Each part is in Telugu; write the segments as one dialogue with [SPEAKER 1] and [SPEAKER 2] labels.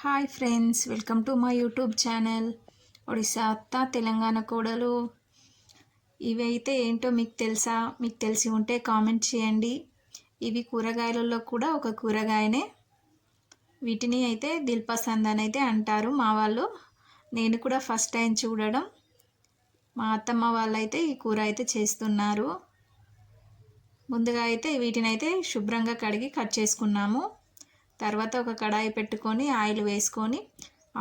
[SPEAKER 1] Hi friends, welcome to my YouTube channel Odisha అత్త తెలంగాణ కోడలు. ఇవైతే ఏంటో మీకు తెలుసా? మీకు తెలిసి ఉంటే కామెంట్ చేయండి. ఇవి కూరగాయలలో కూడా ఒక కూరగాయనే. వీటిని అయితే దిల్పసంద్ అని అయితే అంటారు మా వాళ్ళు. నేను కూడా ఫస్ట్ టైం చూడడం. మా అత్తమ్మ వాళ్ళైతే ఈ కూర అయితే చేస్తున్నారు. ముందుగా అయితే వీటిని అయితే శుభ్రంగా కడిగి కట్ చేసుకున్నాము. తర్వాత ఒక కడాయి పెట్టుకొని ఆయిల్ వేసుకొని,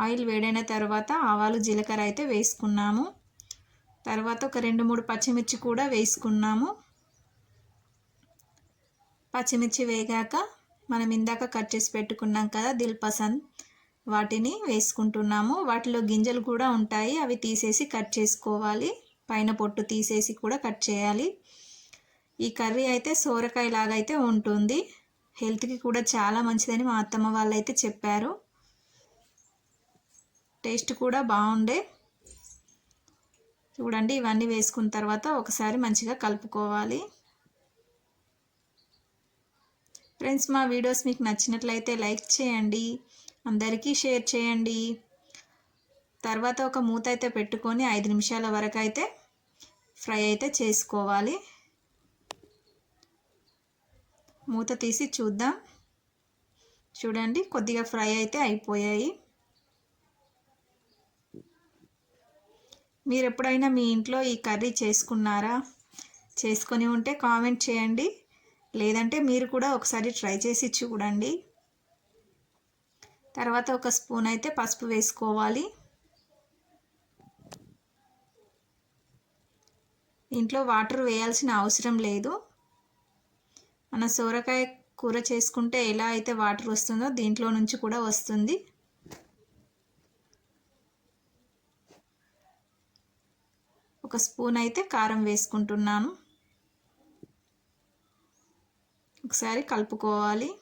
[SPEAKER 1] ఆయిల్ వేడైన తర్వాత ఆవాలు జీలకర్ర అయితే వేసుకున్నాము. తర్వాత ఒక 2-3 పచ్చిమిర్చి కూడా వేసుకున్నాము. పచ్చిమిర్చి వేగాక మనం ఇందాక కట్ చేసి పెట్టుకున్నాం కదా దిల్పసంద్, వాటిని వేసుకుంటున్నాము. వాటిలో గింజలు కూడా ఉంటాయి, అవి తీసేసి కట్ చేసుకోవాలి. పైన పొట్టు తీసేసి కూడా కట్ చేయాలి. ఈ కర్రీ అయితే సోరకాయ లాగా అయితే ఉంటుంది. హెల్త్కి కూడా చాలా మంచిదని మా అత్తమ్మ వాళ్ళు అయితే చెప్పారు. టేస్ట్ కూడా బాగుండే. చూడండి, ఇవన్నీ వేసుకున్న తర్వాత ఒకసారి మంచిగా కలుపుకోవాలి. ఫ్రెండ్స్, మా వీడియోస్ మీకు నచ్చినట్లయితే లైక్ చేయండి, అందరికీ షేర్ చేయండి. తర్వాత ఒక మూత అయితే పెట్టుకొని 5 నిమిషాల వరకు అయితే ఫ్రై అయితే చేసుకోవాలి. మూత తీసి చూద్దాం. చూడండి, కొద్దిగా ఫ్రై అయితే అయిపోయాయి. మీరు ఎప్పుడైనా మీ ఇంట్లో ఈ కర్రీ చేసుకున్నారా? చేసుకొని ఉంటే కామెంట్ చేయండి, లేదంటే మీరు కూడా ఒకసారి ట్రై చేసి చూడండి. తర్వాత ఒక స్పూన్ అయితే పసుపు వేసుకోవాలి. ఇంట్లో వాటర్ వేయాల్సిన అవసరం లేదు. మన సోరకాయ కూర చేసుకుంటే ఎలా అయితే వాటర్ వస్తుందో దీంట్లో నుంచి కూడా వస్తుంది. ఒక స్పూన్ అయితే కారం వేసుకుంటున్నాను. ఒకసారి కలుపుకోవాలి.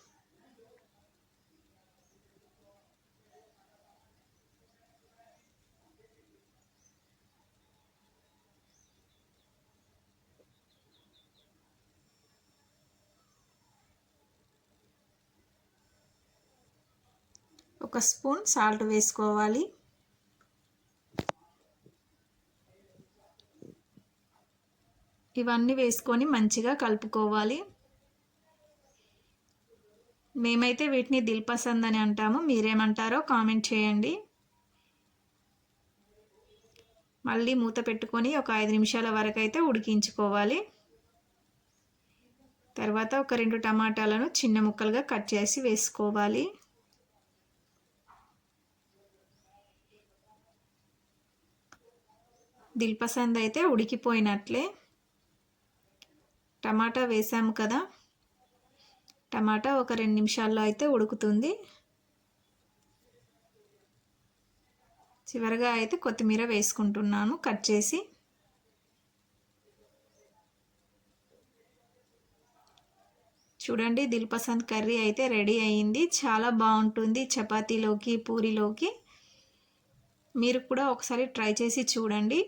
[SPEAKER 1] ఒక స్పూన్ సాల్ట్ వేసుకోవాలి. ఇవన్నీ వేసుకొని మంచిగా కలుపుకోవాలి. మేమైతే వీటిని దిల్పసంద్ అని అంటాము, మీరేమంటారో కామెంట్ చేయండి. మళ్ళీ మూత పెట్టుకొని ఒక 5 నిమిషాల వరకు అయితే ఉడికించుకోవాలి. తర్వాత ఒక 2 టమాటాలను చిన్న ముక్కలుగా కట్ చేసి వేసుకోవాలి. దిల్పసంద్ అయితే ఉడికిపోయినట్లే. టమాటా వేసాము కదా, టమాటా ఒక 2 నిమిషాల్లో అయితే ఉడుకుతుంది. చివరగా అయితే కొత్తిమీర వేసుకుంటున్నాను కట్ చేసి. చూడండి, దిల్పసంద్ కర్రీ అయితే రెడీ అయ్యింది. చాలా బాగుంటుంది చపాతీలోకి, పూరీలోకి. మీరు కూడా ఒకసారి ట్రై చేసి చూడండి.